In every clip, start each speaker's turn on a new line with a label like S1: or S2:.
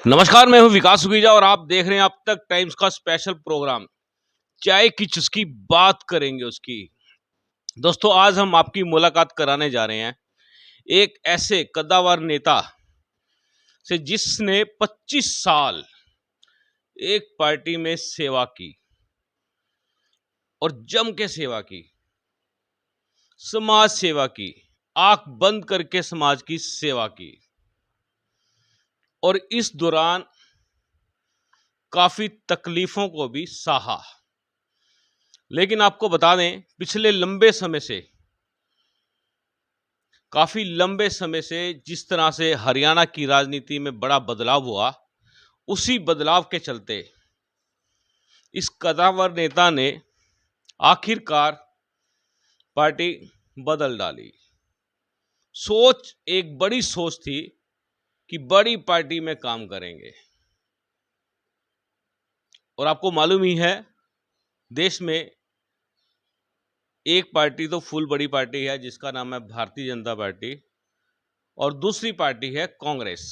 S1: नमस्कार, मैं हूं विकास सुगीजा और आप देख रहे हैं अब तक टाइम्स का स्पेशल प्रोग्राम चाय की चुस्की। बात करेंगे उसकी। दोस्तों, आज हम आपकी मुलाकात कराने जा रहे हैं एक ऐसे कद्दावर नेता से जिसने 25 साल एक पार्टी में सेवा की और जम के सेवा की, समाज सेवा की, आंख बंद करके समाज की सेवा की और इस दौरान काफी तकलीफों को भी सहा। लेकिन आपको बता दें, पिछले काफी लंबे समय से जिस तरह से हरियाणा की राजनीति में बड़ा बदलाव हुआ, उसी बदलाव के चलते इस कद्दावर नेता ने आखिरकार पार्टी बदल डाली। एक बड़ी सोच थी कि बड़ी पार्टी में काम करेंगे और आपको मालूम ही है, देश में एक पार्टी तो फुल बड़ी पार्टी है जिसका नाम है भारतीय जनता पार्टी और दूसरी पार्टी है कांग्रेस।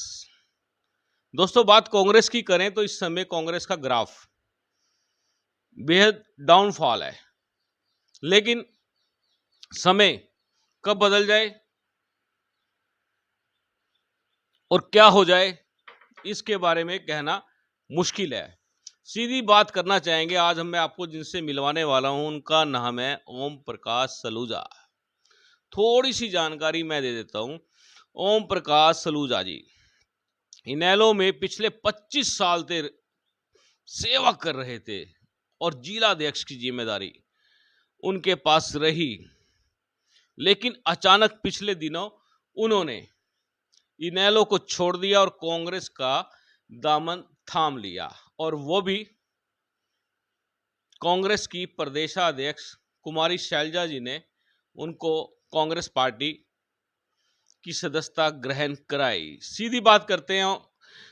S1: दोस्तों, बात कांग्रेस की करें तो इस समय कांग्रेस का ग्राफ बेहद डाउनफॉल है। लेकिन समय कब बदल जाए और क्या हो जाए, इसके बारे में कहना मुश्किल है। सीधी बात करना चाहेंगे। आज मैं आपको जिनसे मिलवाने वाला हूं उनका नाम है ओम प्रकाश सलूजा। थोड़ी सी जानकारी मैं दे देता हूं। ओम प्रकाश सलूजा जी इनेलो में पिछले 25 साल से सेवा कर रहे थे और जिला अध्यक्ष की जिम्मेदारी उनके पास रही। लेकिन अचानक पिछले दिनों उन्होंने इनेलो को छोड़ दिया और कांग्रेस का दामन थाम लिया और वो भी कांग्रेस की प्रदेशाध्यक्ष कुमारी शैलजा जी ने उनको कांग्रेस पार्टी की सदस्यता ग्रहण कराई। सीधी बात करते हैं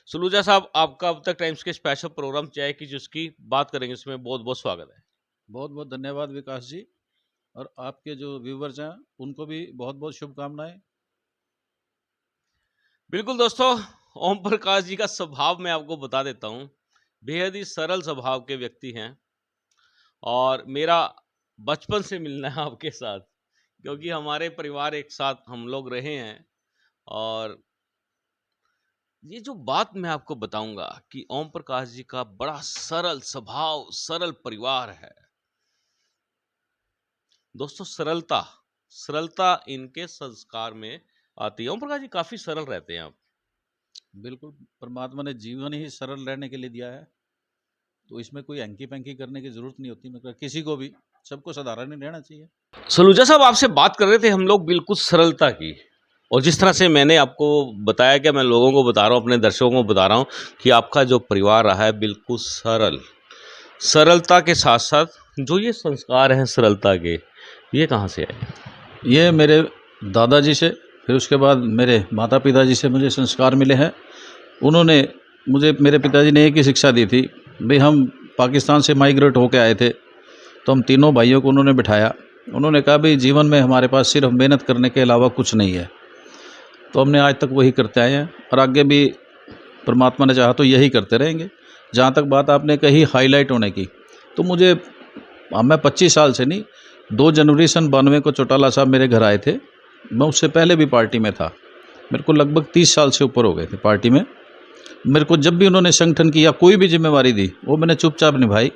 S1: सलूजा साहब, आपका अब तक टाइम्स के स्पेशल प्रोग्राम चाय की चुस्की बात करेंगे, इसमें बहुत बहुत स्वागत है।
S2: बहुत बहुत धन्यवाद विकास जी, और आपके जो व्यूवर्स हैं उनको भी बहुत बहुत शुभकामनाएं।
S1: बिल्कुल दोस्तों, ओम प्रकाश जी का स्वभाव मैं आपको बता देता हूं, बेहद ही सरल स्वभाव के व्यक्ति हैं और मेरा बचपन से मिलना है आपके साथ, क्योंकि हमारे परिवार एक साथ हम लोग रहे हैं। और ये जो बात मैं आपको बताऊंगा कि ओम प्रकाश जी का बड़ा सरल स्वभाव, सरल परिवार है। दोस्तों, सरलता इनके संस्कार में आती है। ओम प्रकाश जी काफी सरल रहते हैं आप।
S2: बिल्कुल, परमात्मा ने जीवन ही सरल रहने के लिए दिया है, तो इसमें कोई हैंकी पैंकी करने की जरूरत नहीं होती। मतलब किसी को भी, सबको साधारण ही रहना चाहिए।
S1: सलूजा साहब, आपसे बात कर रहे थे हम लोग बिल्कुल सरलता की, और जिस तरह से मैंने आपको बताया कि मैं लोगों को बता रहा हूँ, अपने दर्शकों को बता रहा हूँ कि आपका जो परिवार रहा है बिल्कुल सरलता के साथ साथ जो ये संस्कार हैं सरलता के, ये कहाँ से आए?
S2: ये मेरे दादाजी से, फिर उसके बाद मेरे माता पिताजी से मुझे संस्कार मिले हैं। उन्होंने मुझे, मेरे पिताजी ने एक ही शिक्षा दी थी भाई, हम पाकिस्तान से माइग्रेट होकर आए थे, तो हम तीनों भाइयों को उन्होंने बिठाया। उन्होंने कहा भाई, जीवन में हमारे पास सिर्फ मेहनत करने के अलावा कुछ नहीं है। तो हमने आज तक वही करते आए हैं और आगे भी परमात्मा ने चाहा तो यही करते रहेंगे। जहाँ तक बात आपने कही हाईलाइट होने की, तो मैं 25 साल से नहीं, 2 जनवरी सन 92 को चौटाला साहब मेरे घर आए थे। मैं उससे पहले भी पार्टी में था। मेरे को लगभग 30 साल से ऊपर हो गए थे पार्टी में। मेरे को जब भी उन्होंने संगठन की या कोई भी जिम्मेवारी दी, वो मैंने चुपचाप निभाई,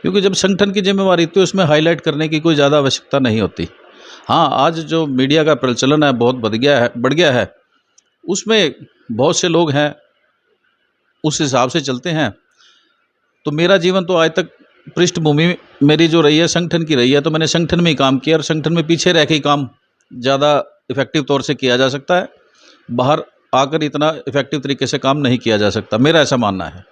S2: क्योंकि जब संगठन की जिम्मेवारी थी उसमें हाईलाइट करने की कोई ज़्यादा आवश्यकता नहीं होती। हाँ, आज जो मीडिया का प्रचलन है बहुत बढ़ गया है, उसमें बहुत से लोग हैं, उस हिसाब से चलते हैं। तो मेरा जीवन तो आज तक पृष्ठभूमि मेरी जो रही है संगठन की रही है, तो मैंने संगठन में ही काम किया और संगठन में पीछे रह के ही काम ज़्यादा इफेक्टिव तौर से किया जा सकता है। बाहर आकर इतना इफेक्टिव तरीके से काम नहीं किया जा सकता, मेरा ऐसा मानना है।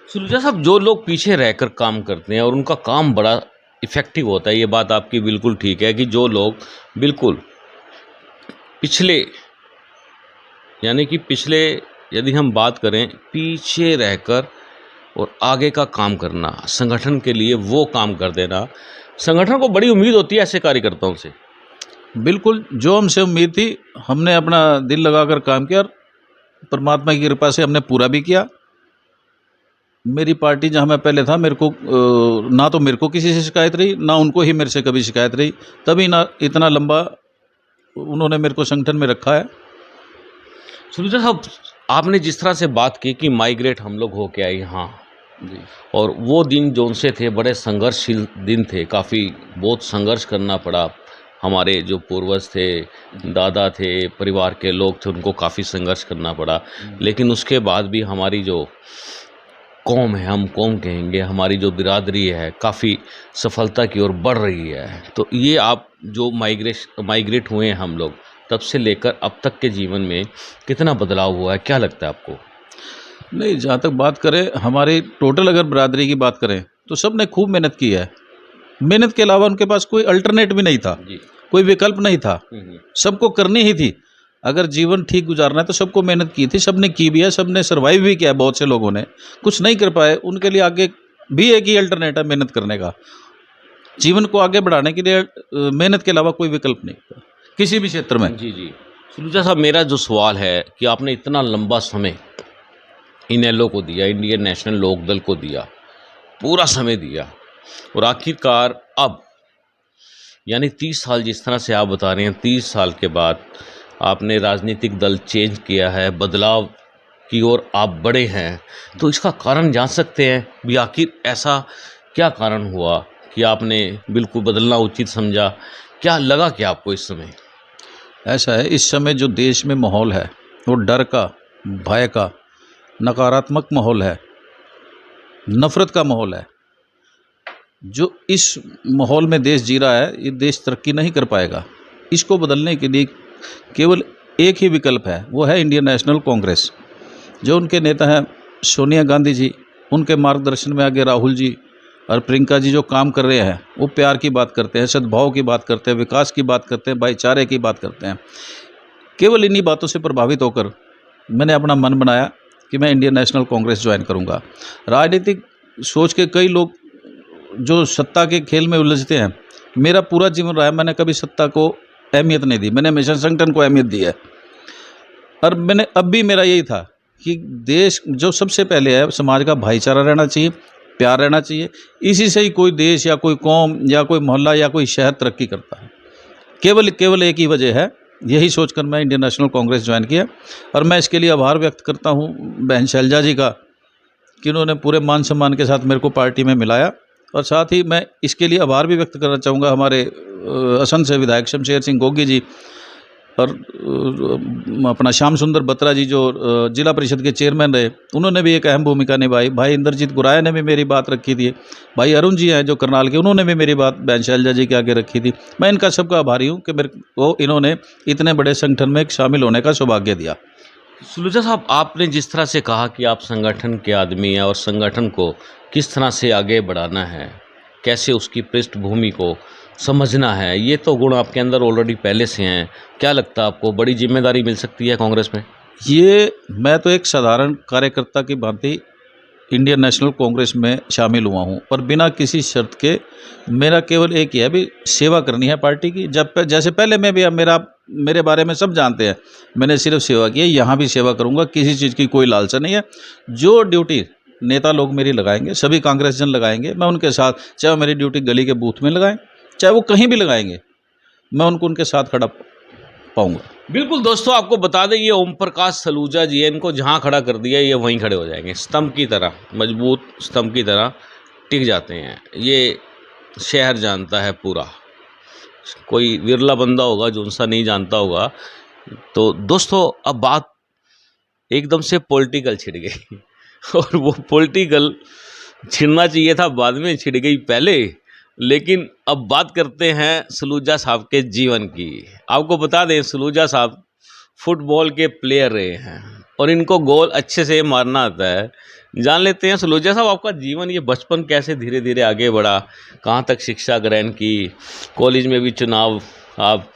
S1: सलूजा साहब, जो लोग पीछे रहकर काम करते हैं और उनका काम बड़ा इफेक्टिव होता है, ये बात आपकी बिल्कुल ठीक है कि जो लोग बिल्कुल पिछले यदि हम बात करें, पीछे रहकर और आगे का काम करना, संगठन के लिए वो काम कर देना, संगठन को बड़ी उम्मीद होती है ऐसे कार्यकर्ताओं से।
S2: बिल्कुल, जो हमसे उम्मीद थी हमने अपना दिल लगाकर काम किया और परमात्मा की कृपा से हमने पूरा भी किया। मेरी पार्टी जहाँ मैं पहले था, मेरे को ना तो मेरे को किसी से शिकायत रही, ना उनको ही मेरे से कभी शिकायत रही, तभी ना इतना लंबा उन्होंने मेरे को संगठन में रखा है।
S1: सलूजा साहब, आपने जिस तरह से बात की कि माइग्रेट हम लोग होके आए यहाँ,
S2: जी
S1: और वो दिन जो उनसे थे बड़े संघर्षशील दिन थे, काफ़ी बहुत संघर्ष करना पड़ा। हमारे जो पूर्वज थे, दादा थे, परिवार के लोग थे, उनको काफ़ी संघर्ष करना पड़ा। लेकिन उसके बाद भी हमारी जो कौम है, हम कौम कहेंगे, हमारी जो बिरादरी है, काफ़ी सफलता की ओर बढ़ रही है। तो ये आप जो माइग्रेट हुए हैं हम लोग, तब से लेकर अब तक के जीवन में कितना बदलाव हुआ है, क्या लगता है आपको?
S2: नहीं, जहाँ तक बात करें हमारी टोटल अगर बिरादरी की बात करें तो सब ने खूब मेहनत की है। मेहनत के अलावा उनके पास कोई अल्टरनेट भी नहीं था,
S1: जी।
S2: कोई विकल्प नहीं था,
S1: हम्म।
S2: सबको करनी ही थी। अगर जीवन ठीक गुजारना है तो सबको मेहनत की थी, सबने की भी है, सबने सर्वाइव भी किया है। बहुत से लोगों ने कुछ नहीं कर पाए, उनके लिए आगे भी एक ही अल्टरनेट है, मेहनत करने का। जीवन को आगे बढ़ाने के लिए मेहनत के अलावा कोई विकल्प नहीं था किसी भी क्षेत्र में।
S1: जी जी। सलूजा साहब, मेरा जो सवाल है कि आपने इतना लंबा समय इनेलो को दिया, इंडियन नेशनल लोकदल को दिया, पूरा समय दिया, और आखिरकार अब यानी 30 साल जिस तरह से आप बता रहे हैं, 30 साल के बाद आपने राजनीतिक दल चेंज किया है, बदलाव की ओर आप बढ़े हैं, तो इसका कारण जान सकते हैं भी आखिर ऐसा क्या कारण हुआ कि आपने बिल्कुल बदलना उचित समझा? क्या लगा क्या आपको इस समय?
S2: ऐसा है, इस समय जो देश में माहौल है वो डर का, भय का, नकारात्मक माहौल है, नफरत का माहौल है। जो इस माहौल में देश जी रहा है, ये देश तरक्की नहीं कर पाएगा। इसको बदलने के लिए केवल एक ही विकल्प है, वो है इंडियन नेशनल कांग्रेस। जो उनके नेता हैं सोनिया गांधी जी, उनके मार्गदर्शन में आगे राहुल जी और प्रियंका जी जो काम कर रहे हैं, वो प्यार की बात करते हैं, सद्भाव की बात करते हैं, विकास की बात करते हैं, भाईचारे की बात करते हैं। केवल इन्हीं बातों से प्रभावित होकर मैंने अपना मन बनाया कि मैं इंडियन नेशनल कांग्रेस ज्वाइन करूंगा। राजनीतिक सोच के कई लोग जो सत्ता के खेल में उलझते हैं, मेरा पूरा जीवन रहा है, मैंने कभी सत्ता को अहमियत नहीं दी, मैंने हमेशा संगठन को अहमियत दी है। और मैंने अब भी मेरा यही था कि देश जो सबसे पहले है, समाज का भाईचारा रहना चाहिए, प्यार रहना चाहिए। इसी से ही कोई देश या कोई कौम या कोई मोहल्ला या कोई शहर तरक्की करता है। केवल एक ही वजह है, यही सोचकर मैं इंडियन नेशनल कांग्रेस ज्वाइन किया। और मैं इसके लिए आभार व्यक्त करता हूँ बहन शैलजा जी का कि उन्होंने पूरे मान सम्मान के साथ मेरे को पार्टी में मिलाया। और साथ ही मैं इसके लिए आभार भी व्यक्त करना चाहूँगा हमारे असम से विधायक शमशेर सिंह गोगी जी और अपना श्याम सुंदर बत्रा जी जो जिला परिषद के चेयरमैन रहे, उन्होंने भी एक अहम भूमिका निभाई। भाई इंद्रजीत गुराया ने भी मेरी बात रखी थी। भाई अरुण जी हैं जो करनाल के, उन्होंने भी मेरी बात बहन शैलजा जी के आगे रखी थी। मैं इनका सबका आभारी हूँ कि मेरे को इन्होंने इतने बड़े संगठन में शामिल होने का सौभाग्य दिया।
S1: सलूजा साहब, आपने जिस तरह से कहा कि आप संगठन के आदमी हैं और संगठन को किस तरह से आगे बढ़ाना है, कैसे उसकी पृष्ठभूमि को समझना है, ये तो गुण आपके अंदर ऑलरेडी पहले से हैं। क्या लगता है आपको बड़ी जिम्मेदारी मिल सकती है कांग्रेस में?
S2: ये मैं तो एक साधारण कार्यकर्ता की भांति इंडियन नेशनल कांग्रेस में शामिल हुआ हूँ, पर बिना किसी शर्त के। मेरा केवल एक ही है, भी सेवा करनी है पार्टी की। जैसे पहले मैं भी, अब मेरे बारे में सब जानते हैं, मैंने सिर्फ सेवा की है, यहाँ भी सेवा करूँगा, किसी चीज़ की कोई लालसा नहीं है। जो ड्यूटी नेता लोग मेरी लगाएंगे, सभी कांग्रेस जन लगाएंगे, मैं उनके साथ, चाहे मेरी ड्यूटी गली के बूथ में लगाएं, चाहे वो कहीं भी लगाएंगे, मैं उनके साथ खड़ा पाऊंगा।
S1: बिल्कुल दोस्तों, आपको बता दें ये ओम प्रकाश सलूजा जी है, इनको जहाँ खड़ा कर दिया ये वहीं खड़े हो जाएंगे, स्तंभ की तरह, मजबूत स्तंभ की तरह टिक जाते हैं। ये शहर जानता है पूरा, कोई विरला बंदा होगा जो उनसा नहीं जानता होगा। तो दोस्तों, अब बात एकदम से पॉलिटिकल छिड़ गई और वो पॉलिटिकल छिड़ना चाहिए था बाद में, छिड़ गई पहले। लेकिन अब बात करते हैं सलूजा साहब के जीवन की। आपको बता दें, सलूजा साहब फुटबॉल के प्लेयर रहे हैं और इनको गोल अच्छे से मारना आता है। जान लेते हैं सलूजा साहब, आपका जीवन, ये बचपन कैसे धीरे धीरे आगे बढ़ा, कहाँ तक शिक्षा ग्रहण की, कॉलेज में भी चुनाव आप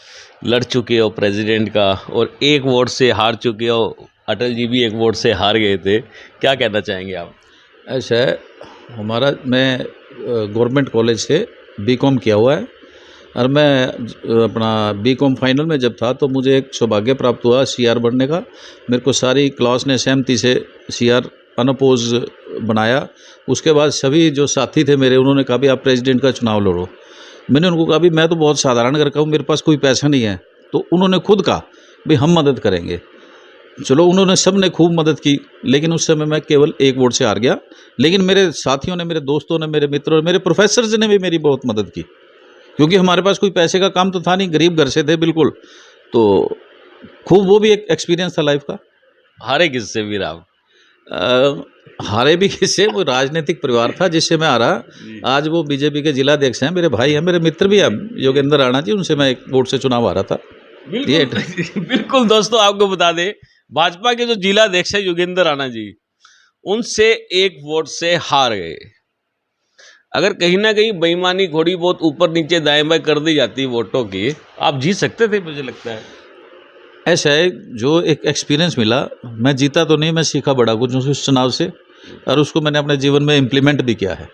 S1: लड़ चुके हो प्रेसिडेंट का, और एक वोट से हार चुके हो, अटल जी भी एक वोट से हार गए थे। क्या कहना चाहेंगे आप?
S2: ऐसा है, मैं गवर्नमेंट कॉलेज से बीकॉम किया हुआ है, और मैं अपना बीकॉम फाइनल में जब था तो मुझे एक सौभाग्य प्राप्त हुआ सीआर बनने का। मेरे को सारी क्लास ने सहमति से सीआर अनअपोज बनाया। उसके बाद सभी जो साथी थे मेरे, उन्होंने कहा भी आप प्रेसिडेंट का चुनाव लड़ो। मैंने उनको कहा भी मैं तो बहुत साधारण घर का हूँ, मेरे पास कोई पैसा नहीं है। तो उन्होंने खुद कहा भी हम मदद करेंगे। चलो, उन्होंने सब ने खूब मदद की, लेकिन उस समय मैं केवल 1 वोट से हार गया। लेकिन मेरे साथियों ने, मेरे दोस्तों ने, मेरे मित्रों ने, मेरे प्रोफेसर्स ने भी मेरी बहुत मदद की, क्योंकि हमारे पास कोई पैसे का काम तो था नहीं, गरीब घर से थे बिल्कुल। तो खूब वो भी एक एक्सपीरियंस था लाइफ का।
S1: हारे किससे फिर आप?
S2: हारे भी किससे, वो राजनीतिक परिवार था जिससे मैं हारा। आज वो बीजेपी के जिलाध्यक्ष हैं, मेरे भाई हैं, मेरे मित्र भी हैं, योगेंद्र राणा जी, उनसे मैं 1 वोट से चुनाव हारा था।
S1: बिल्कुल दोस्तों, आपको बता दें, भाजपा के जो जिलाध्यक्ष है योगेंद्र राणा जी, उनसे 1 वोट से हार गए। अगर कहीं ना कहीं बेईमानी थोड़ी बहुत ऊपर नीचे दाएं बाएं कर दी जाती वोटों की, आप जीत सकते थे, मुझे लगता है।
S2: ऐसा है, जो एक एक्सपीरियंस मिला, मैं जीता तो नहीं, मैं सीखा बड़ा कुछ उस चुनाव से, और उसको मैंने अपने जीवन में इम्प्लीमेंट भी किया है।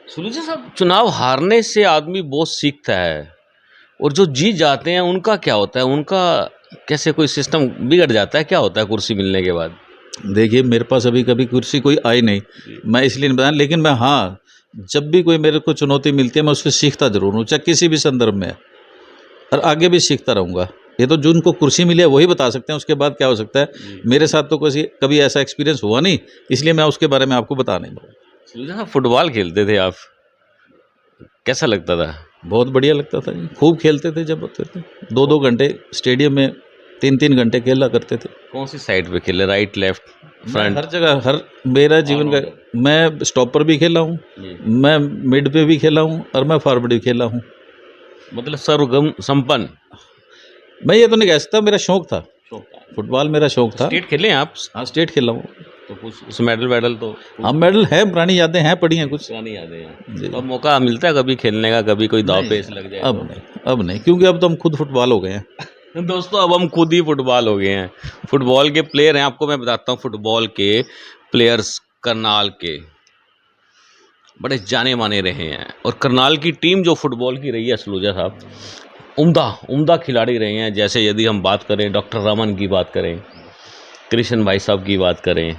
S1: सुलझा साहब, चुनाव हारने से आदमी बहुत सीखता है, और जो जीत जाते हैं उनका क्या होता है? उनका कैसे कोई सिस्टम बिगड़ जाता है? क्या होता है कुर्सी मिलने के बाद?
S2: देखिए, मेरे पास अभी कभी कुर्सी कोई आई नहीं, मैं इसलिए नहीं बताया, लेकिन मैं, हाँ, जब भी कोई मेरे को चुनौती मिलती है मैं उससे सीखता जरूर हूँ, चाहे किसी भी संदर्भ में, और आगे भी सीखता रहूँगा। ये तो जिनको कुर्सी मिली है वही बता सकते हैं, उसके बाद क्या हो सकता है। मेरे साथ तो कभी ऐसा एक्सपीरियंस हुआ नहीं, इसलिए मैं उसके बारे में आपको बता नहीं पाऊँगा।
S1: फुटबॉल खेलते थे आप, कैसा लगता था?
S2: बहुत बढ़िया लगता था जी, खूब खेलते थे। जब होते थे 2-2 घंटे स्टेडियम में, 3-3 घंटे खेला करते थे।
S1: कौन सी साइड पे खेले? Right, left, front?
S2: हर जगह, हर, मेरा जीवन का, मैं स्टॉपर भी खेला हूँ, मैं मिड पे भी खेला हूँ, और मैं फॉरवर्ड भी खेला हूँ।
S1: मतलब सर्वगम संपन्न।
S2: मैं ये तो नहीं कह सकता, मेरा शौक था, फुटबॉल मेरा शौक था।
S1: स्टेट खेले हैं आप?
S2: हाँ, स्टेट खेला हूँ।
S1: तो कुछ उस मेडल तो?
S2: हाँ, मेडल है, पुरानी यादें हैं, पड़ी हैं कुछ।
S1: पुरानी यादें हैं। तो अब मौका मिलता है कभी खेलने का, कभी कोई दाव पेच लग जाए?
S2: अब नहीं, क्योंकि अब तो हम खुद फुटबॉल हो गए हैं।
S1: दोस्तों, अब हम खुद ही फुटबॉल हो गए हैं, फुटबॉल के प्लेयर हैं। आपको मैं बताता हूँ, फुटबॉल के प्लेयर्स करनाल के बड़े जाने माने रहे हैं, और करनाल की टीम जो फुटबॉल की रही है सलूजा साहब, उम्दा खिलाड़ी रहे हैं। जैसे यदि हम बात करें, डॉक्टर रमन की बात करें, कृष्ण भाई साहब की बात करें,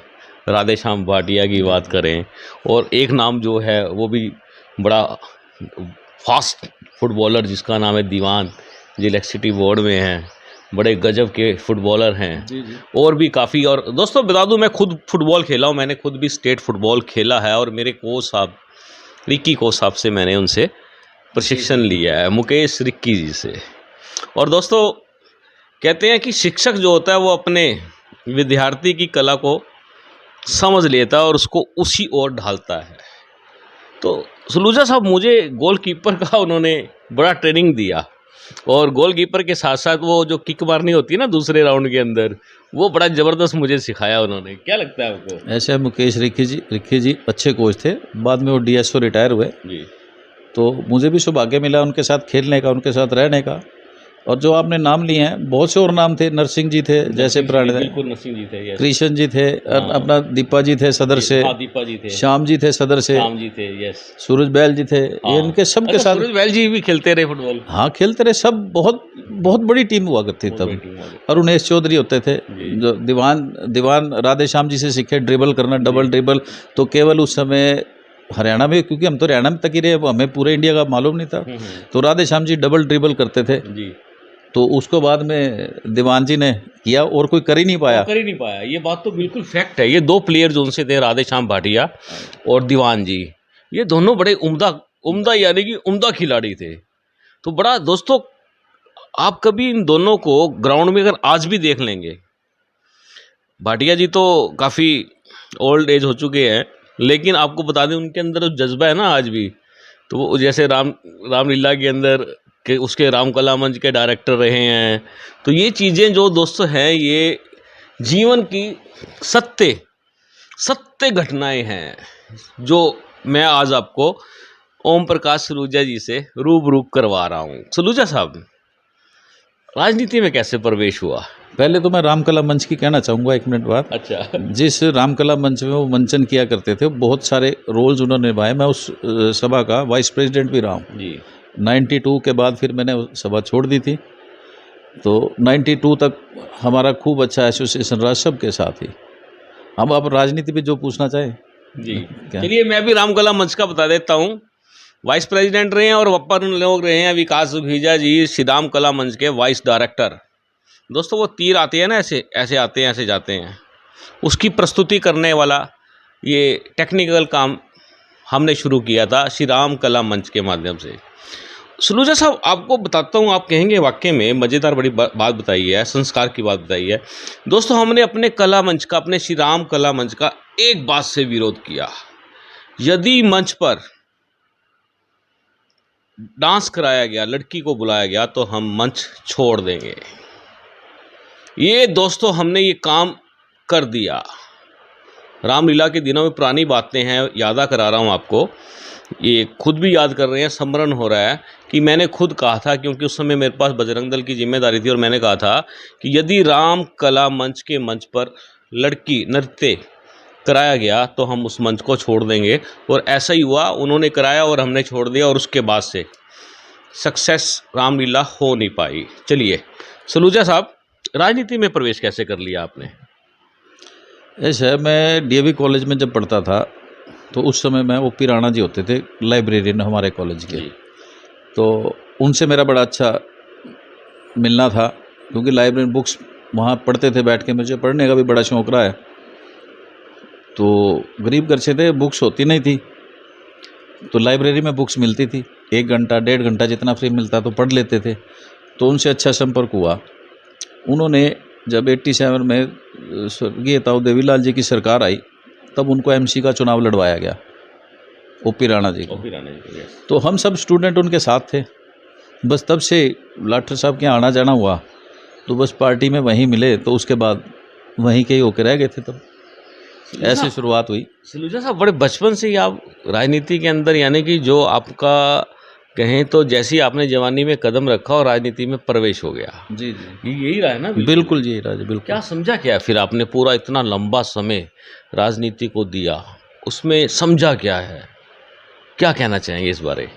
S1: राधेश्याम भाटिया की बात करें, और एक नाम जो है वो भी बड़ा फास्ट फुटबॉलर जिसका नाम है दीवान, जो इलेक्ट्रिसिटी बोर्ड में हैं, बड़े गजब के फुटबॉलर हैं। और भी काफ़ी। और दोस्तों बता दूं, मैं खुद फुटबॉल खेला हूं, मैंने खुद भी स्टेट फुटबॉल खेला है, और मेरे कोच साहब, रिक्की कोच साहब से मैंने उनसे प्रशिक्षण लिया है, मुकेश रिक्की जी से। और दोस्तों कहते हैं कि शिक्षक जो होता है वो अपने विद्यार्थी की कला को समझ लेता है और उसको उसी ओर ढालता है। तो सलूजा साहब, मुझे गोलकीपर का उन्होंने बड़ा ट्रेनिंग दिया, और गोलकीपर के साथ साथ वो जो किक मारनी होती है ना दूसरे राउंड के अंदर, वो बड़ा ज़बरदस्त मुझे सिखाया उन्होंने। क्या लगता है आपको?
S2: ऐसे मुकेश रिक्की जी अच्छे कोच थे, बाद में वो DSO रिटायर हुए जी। तो मुझे भी सौभाग्य मिला उनके साथ खेलने का, उनके साथ रहने का। और जो आपने नाम लिए हैं, बहुत से और नाम थे, नरसिंह जी थे, जैसे पुराने,
S1: बिल्कुल नरसिंह जी थे,
S2: कृष्ण जी थे, अपना दीपा जी थे सदर से,
S1: दीपा जी थे,
S2: श्याम जी थे सदर से,
S1: श्याम जी थे, यस,
S2: सूरज बैल जी थे, ये इनके सब के साथ।
S1: सूरज बैल जी भी खेलते रहे फुटबॉल?
S2: हाँ, खेलते रहे सब, बहुत बड़ी टीम हुआ करती तब। अरुणेश चौधरी होते थे, जो दीवान राधेश्याम जी से सीखे ड्रिबल करना, डबल ड्रिबल। तो केवल उस समय हरियाणा में, क्योंकि हम तो हरियाणा में तक ही रहे, हमें पूरे इंडिया का मालूम नहीं था, तो राधेश्याम जी डबल ड्रिबल करते थे जी। तो उसको बाद में दीवान जी ने किया, और कोई कर ही नहीं पाया।
S1: ये बात तो बिल्कुल फैक्ट है। ये 2 प्लेयर जो उनसे थे, राधेश्याम भाटिया और दीवान जी, ये दोनों बड़े उम्दा यानी कि उम्दा खिलाड़ी थे। तो बड़ा दोस्तों, आप कभी इन दोनों को ग्राउंड में अगर आज भी देख लेंगे, भाटिया जी तो काफ़ी ओल्ड एज हो चुके हैं, लेकिन आपको बता दें उनके अंदर जो जज्बा है ना आज भी, तो वो जैसे रामलीला के अंदर के उसके रामकला मंच के डायरेक्टर रहे हैं। तो ये चीज़ें जो दोस्तों हैं, ये जीवन की सत्य घटनाएं हैं, जो मैं आज आपको ओम प्रकाश सलूजा जी से रूबरू करवा रहा हूँ। सलूजा साहब, राजनीति में कैसे प्रवेश हुआ?
S2: पहले तो मैं रामकला मंच की कहना चाहूँगा, 1 मिनट बाद।
S1: अच्छा।
S2: जिस रामकला मंच में वो मंचन किया करते थे, बहुत सारे रोल्स उन्होंने निभाए। मैं उस सभा का वाइस प्रेसिडेंट भी रहा हूँ जी। 92 के बाद फिर मैंने सभा छोड़ दी थी, तो 92 तक हमारा खूब अच्छा एसोसिएशन रहा सबके साथ ही। अब आप राजनीति पे जो पूछना चाहे
S1: जी
S2: क्या?
S1: चलिए मैं भी रामकला मंच का बता देता हूँ। वाइस प्रेसिडेंट रहे हैं और अपन लोग रहे हैं विकास भीजा जी, श्री राम कला मंच के वाइस डायरेक्टर। दोस्तों वो तीर आते हैं ना, ऐसे ऐसे आते हैं, ऐसे जाते हैं, उसकी प्रस्तुति करने वाला ये टेक्निकल काम हमने शुरू किया था श्री राम कला मंच के माध्यम से। सलूजा साहब आपको बताता हूँ, आप कहेंगे वाकई में मज़ेदार बड़ी बात बताई है, संस्कार की बात बताई है। दोस्तों हमने अपने कला मंच का, अपने श्री राम कला मंच का एक बात से विरोध किया, यदि मंच पर डांस कराया गया, लड़की को बुलाया गया, तो हम मंच छोड़ देंगे। ये दोस्तों हमने ये काम कर दिया। रामलीला के दिनों में पुरानी बातें हैं, यादा करा रहा हूँ आपको, ये खुद भी याद कर रहे हैं, स्मरण हो रहा है कि मैंने खुद कहा था, क्योंकि उस समय मेरे पास बजरंग दल की जिम्मेदारी थी, और मैंने कहा था कि यदि राम कला मंच के मंच पर लड़की नृत्य कराया गया तो हम उस मंच को छोड़ देंगे। और ऐसा ही हुआ, उन्होंने कराया और हमने छोड़ दिया, और उसके बाद से सक्सेस रामलीला हो नहीं पाई। चलिए सलूजा साहब, राजनीति में प्रवेश कैसे कर लिया आपने?
S2: ऐसा है, मैं डीएवी कॉलेज में जब पढ़ता था तो उस समय में ओपी राणा जी होते थे लाइब्रेरियन हमारे कॉलेज के, तो उनसे मेरा बड़ा अच्छा मिलना था, क्योंकि लाइब्रेरी बुक्स वहाँ पढ़ते थे बैठ के, मुझे पढ़ने का भी बड़ा शौक रहा है। तो गरीब घर से थे, बुक्स होती नहीं थी, तो लाइब्रेरी में बुक्स मिलती थी, 1 घंटा 1.5 घंटा जितना फ्री मिलता तो पढ़ लेते थे। तो उनसे अच्छा संपर्क हुआ। उन्होंने जब 87 में स्वर्गीय ताऊ देवीलाल जी की सरकार आई, तब उनको एमसी का चुनाव लड़वाया गया, ओपी राणा जी को। तो हम सब स्टूडेंट उनके साथ थे। बस तब से लाठर साहब के आना जाना हुआ, तो बस पार्टी में वहीं मिले, तो उसके बाद वहीं के ही होकर रह गए थे। तब ऐसे शुरुआत हुई।
S1: सलूजा साहब बड़े बचपन से ही आप राजनीति के अंदर, यानी कि जो आपका कहें तो जैसे ही आपने जवानी में कदम रखा और राजनीति में प्रवेश हो गया।
S2: जी जी,
S1: यही रहा है ना?
S2: बिल्कुल जी, राज बिल्कुल।
S1: क्या समझा क्या फिर आपने पूरा इतना लंबा समय राजनीति को दिया, उसमें समझा क्या है, क्या कहना चाहेंगे इस बारे?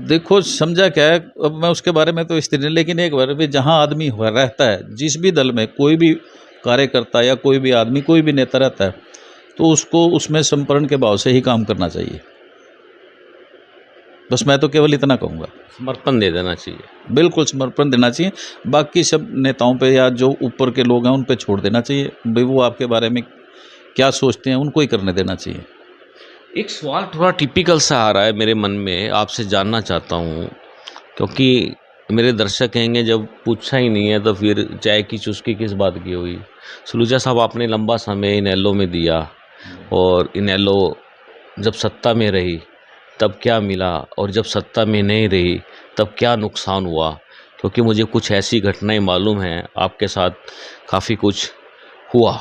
S2: देखो समझा क्या है, अब मैं उसके बारे में तो स्थिर नहीं, लेकिन एक बार भी जहाँ आदमी रहता है, जिस भी दल में कोई भी कार्यकर्ता या कोई भी आदमी, कोई भी नेता रहता है, तो उसको उसमें समर्पण के भाव से ही काम करना चाहिए। बस मैं तो केवल इतना कहूँगा,
S1: समर्पण दे देना चाहिए।
S2: बिल्कुल समर्पण देना चाहिए। बाकी सब नेताओं पे या जो ऊपर के लोग हैं उन पे छोड़ देना चाहिए, भाई वो आपके बारे में क्या सोचते हैं उनको ही करने देना चाहिए।
S1: एक सवाल थोड़ा टिपिकल सा आ रहा है मेरे मन में, आपसे जानना चाहता हूँ, क्योंकि मेरे दर्शक कहेंगे जब पूछा ही नहीं है तो फिर चाय की चुस्की किस बात की हुई। सलूजा साहब आपने लंबा समय इनेलो में दिया, और इनेलो जब सत्ता में रही तब क्या मिला, और जब सत्ता में नहीं रही तब क्या नुकसान हुआ? क्योंकि मुझे कुछ ऐसी घटनाएं मालूम हैं आपके साथ, काफ़ी कुछ हुआ,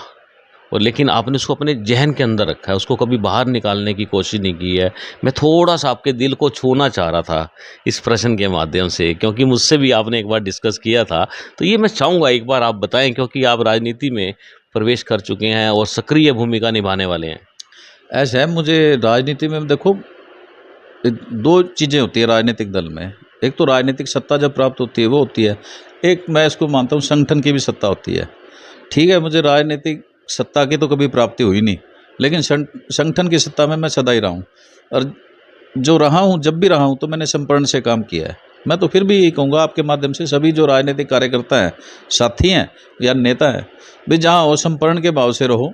S1: और लेकिन आपने उसको अपने जहन के अंदर रखा है, उसको कभी बाहर निकालने की कोशिश नहीं की है। मैं थोड़ा सा आपके दिल को छूना चाह रहा था इस प्रश्न के माध्यम से, क्योंकि मुझसे भी आपने एक बार डिस्कस किया था, तो ये मैं चाहूँगा एक बार आप बताएं, क्योंकि आप राजनीति में प्रवेश कर चुके हैं और सक्रिय भूमिका निभाने वाले हैं।
S2: ऐसा है, मुझे राजनीति में देखो 2 चीज़ें होती है राजनीतिक दल में। एक तो राजनीतिक सत्ता जब प्राप्त होती है वो होती है, एक मैं इसको मानता हूँ संगठन की भी सत्ता होती है। ठीक है, मुझे राजनीतिक सत्ता की तो कभी प्राप्ति हुई नहीं, लेकिन संगठन की सत्ता में मैं सदा ही रहा हूँ, और जो रहा हूँ, जब भी रहा हूँ, तो मैंने समर्पण से काम किया है। मैं तो फिर भी यही कहूँगा आपके माध्यम से सभी जो राजनीतिक कार्यकर्ता हैं, साथी हैं या नेता हैं, भाई जहाँ हो समर्पण के भाव से रहो,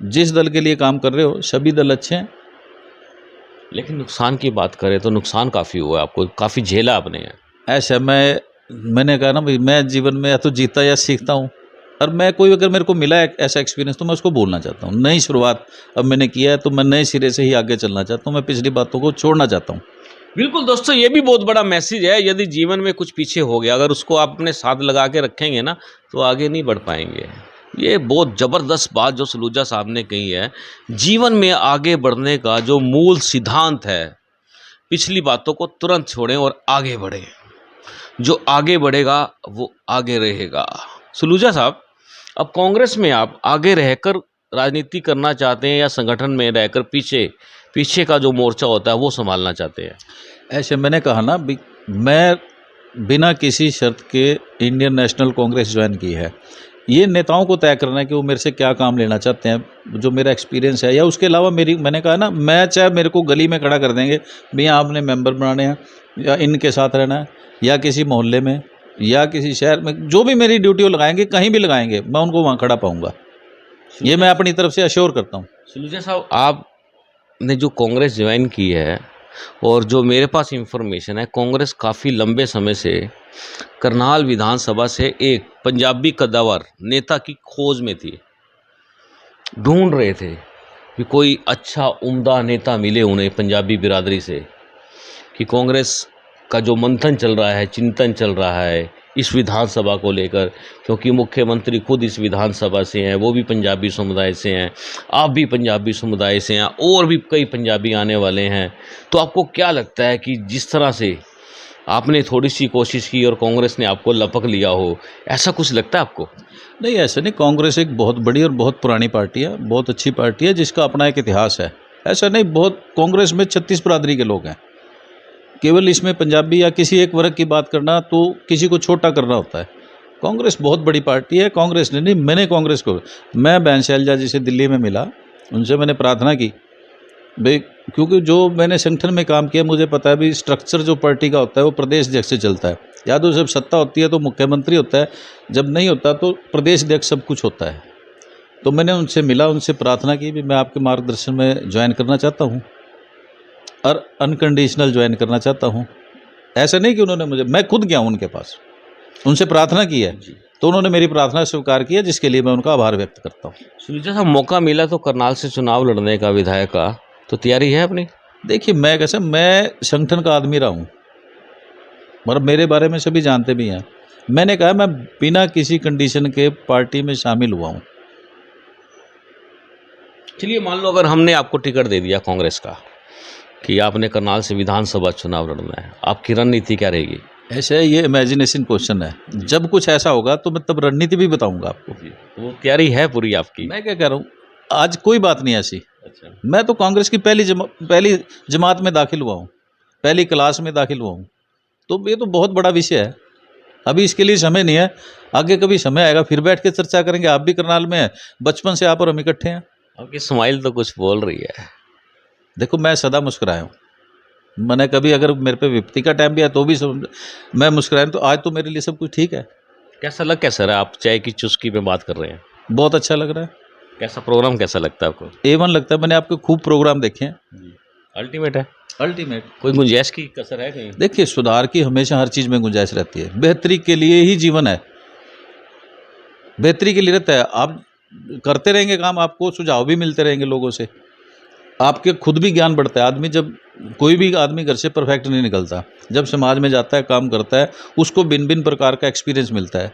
S2: जिस दल के लिए काम कर रहे हो सभी दल अच्छे हैं।
S1: लेकिन नुकसान की बात करें तो नुकसान काफ़ी हुआ, आपको काफ़ी झेला आपने है।
S2: ऐसा मैंने कहा ना भाई, मैं जीवन में या तो जीता या सीखता हूँ, और मैं कोई अगर मेरे को मिला है ऐसा एक्सपीरियंस तो मैं उसको बोलना चाहता हूँ। नई शुरुआत अब मैंने किया है तो मैं नए सिरे से ही आगे चलना चाहता हूँ, मैं पिछली बातों को छोड़ना चाहता हूँ।
S1: बिल्कुल दोस्तों, ये भी बहुत बड़ा मैसेज है, यदि जीवन में कुछ पीछे हो गया, अगर उसको आप अपने साथ लगा के रखेंगे ना तो आगे नहीं बढ़ पाएंगे। ये बहुत ज़बरदस्त बात जो सलूजा साहब ने कही है। जीवन में आगे बढ़ने का जो मूल सिद्धांत है, पिछली बातों को तुरंत छोड़ें और आगे बढ़ें। जो आगे बढ़ेगा वो आगे रहेगा। सलूजा साहब, अब कांग्रेस में आप आगे रहकर राजनीति करना चाहते हैं या संगठन में रहकर पीछे का जो मोर्चा होता है वो संभालना चाहते हैं?
S2: ऐसे मैंने कहा ना, मैं बिना किसी शर्त के इंडियन नेशनल कांग्रेस ज्वाइन की है। ये नेताओं को तय करना है कि वो मेरे से क्या काम लेना चाहते हैं, जो मेरा एक्सपीरियंस है, या उसके अलावा मैंने कहा ना, मैं चाहे मेरे को गली में खड़ा कर देंगे, भैया आपने मेंबर बनाने हैं या इनके साथ रहना है, या किसी मोहल्ले में या किसी शहर में, जो भी मेरी ड्यूटी वो लगाएंगे, कहीं भी लगाएंगे, मैं उनको वहाँ खड़ा पाऊंगा। ये मैं अपनी तरफ से अश्योर करता हूँ।
S1: सलूजा साहब, आपने जो कांग्रेस ज्वाइन की है, और जो मेरे पास इंफॉर्मेशन है, कांग्रेस काफ़ी लंबे समय से करनाल विधानसभा से एक पंजाबी कद्दावर नेता की खोज में थी, ढूंढ रहे थे कि कोई अच्छा उम्दा नेता मिले उन्हें पंजाबी बिरादरी से, कि कांग्रेस का जो मंथन चल रहा है, चिंतन चल रहा है इस विधानसभा को लेकर, क्योंकि मुख्यमंत्री खुद इस विधानसभा से हैं, वो भी पंजाबी समुदाय से हैं, आप भी पंजाबी समुदाय से हैं, और भी कई पंजाबी आने वाले हैं। तो आपको क्या लगता है कि जिस तरह से आपने थोड़ी सी कोशिश की और कांग्रेस ने आपको लपक लिया हो, ऐसा कुछ लगता है आपको?
S2: नहीं, ऐसा नहीं। कांग्रेस एक बहुत बड़ी और बहुत पुरानी पार्टी है, बहुत अच्छी पार्टी है, जिसका अपना एक इतिहास है। ऐसा नहीं, बहुत कांग्रेस में 36 बिरादरी के लोग हैं। केवल इसमें पंजाबी या किसी एक वर्ग की बात करना तो किसी को छोटा करना होता है। कांग्रेस बहुत बड़ी पार्टी है। कांग्रेस ने नहीं, मैंने कांग्रेस को, मैं बहन शैलजा जी से दिल्ली में मिला, उनसे मैंने प्रार्थना की भाई, क्योंकि जो मैंने संगठन में काम किया, मुझे पता है भी स्ट्रक्चर जो पार्टी का होता है वो प्रदेश अध्यक्ष से चलता है। या तो जब सत्ता होती है तो मुख्यमंत्री होता है, जब नहीं होता तो प्रदेश अध्यक्ष सब कुछ होता है। तो मैंने उनसे मिला, उनसे प्रार्थना की भी मैं आपके मार्गदर्शन में ज्वाइन करना चाहता हूँ और अनकंडीशनल ज्वाइन करना चाहता हूँ। ऐसा नहीं कि उन्होंने मुझे, मैं खुद गया हूँ उनके पास, उनसे प्रार्थना की है, तो उन्होंने मेरी प्रार्थना स्वीकार की है, जिसके लिए मैं उनका आभार व्यक्त करता हूँ।
S1: सुनीता साहब, मौका मिला तो करनाल से चुनाव लड़ने का, विधायक का, तो तैयारी है अपनी?
S2: देखिए, मैं कैसे, मैं संगठन का आदमी रहा हूँ, मतलब मेरे बारे में सभी जानते भी हैं। मैंने कहा मैं बिना किसी कंडीशन के पार्टी में शामिल हुआ हूँ।
S1: चलिए, मान लो अगर हमने आपको टिकट दे दिया कांग्रेस का कि आपने करनाल से विधानसभा चुनाव लड़ना है, आपकी रणनीति क्या रहेगी?
S2: ऐसे ये इमेजिनेशन क्वेश्चन है, जब कुछ ऐसा होगा तो मैं तब रणनीति भी बताऊंगा आपको।
S1: वो तैयारी है पूरी आपकी?
S2: मैं क्या कह रहा हूँ, आज कोई बात नहीं ऐसी।
S1: अच्छा।
S2: मैं तो कांग्रेस की पहली जमात में दाखिल हुआ हूँ, पहली क्लास में दाखिल हुआ हूँ, तो ये तो बहुत बड़ा विषय है। अभी इसके लिए समय नहीं है, आगे कभी समय आएगा फिर बैठ के चर्चा करेंगे। आप भी करनाल में हैं, बचपन से आप और हम इकट्ठे हैं।
S1: आपकी स्माइल तो कुछ बोल रही है।
S2: देखो, मैं सदा मुस्कुराया हूँ, मैंने कभी अगर मेरे पे विपत्ति का टाइम भी है तो भी मैं मुस्कुराया, तो आज तो मेरे लिए सब कुछ ठीक है।
S1: कैसा रहा? आप चाय की चुस्की में बात कर रहे हैं,
S2: बहुत अच्छा लग रहा है।
S1: कैसा प्रोग्राम कैसा लगता है आपको?
S2: A1 लगता है। मैंने आपके खूब प्रोग्राम देखे हैं,
S1: अल्टीमेट है।
S2: अल्टीमेट।
S1: कोई गुंजाइश की कसर है कहीं?
S2: देखिए, सुधार की हमेशा हर चीज़ में गुंजाइश रहती है, बेहतरी के लिए ही जीवन है, बेहतरी के लिए रहता है। आप करते रहेंगे काम, आपको सुझाव भी मिलते रहेंगे लोगों से, आपके खुद भी ज्ञान बढ़ता है। आदमी जब, कोई भी आदमी घर से परफेक्ट नहीं निकलता, जब समाज में जाता है, काम करता है, उसको भिन्न भिन्न प्रकार का एक्सपीरियंस मिलता है,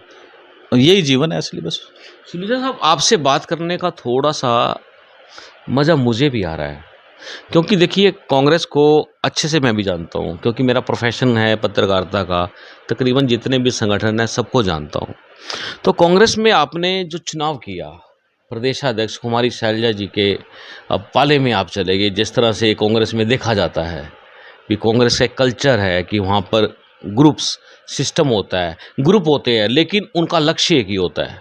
S2: और यही जीवन है असली। बस
S1: सुनीता साहब, आपसे बात करने का थोड़ा सा मज़ा मुझे भी आ रहा है, क्योंकि देखिए, कांग्रेस को अच्छे से मैं भी जानता हूँ, क्योंकि मेरा प्रोफेशन है पत्रकारिता का, तकरीबन जितने भी संगठन हैं सबको जानता हूँ। तो कांग्रेस में आपने जो चुनाव किया, प्रदेशाध्यक्ष कुमारी शैलजा जी के पाले में आप चले गए। जिस तरह से कांग्रेस में देखा जाता है कि कांग्रेस का एक कल्चर है कि वहाँ पर ग्रुप्स सिस्टम होता है, ग्रुप होते हैं, लेकिन उनका लक्ष्य एक ही होता है,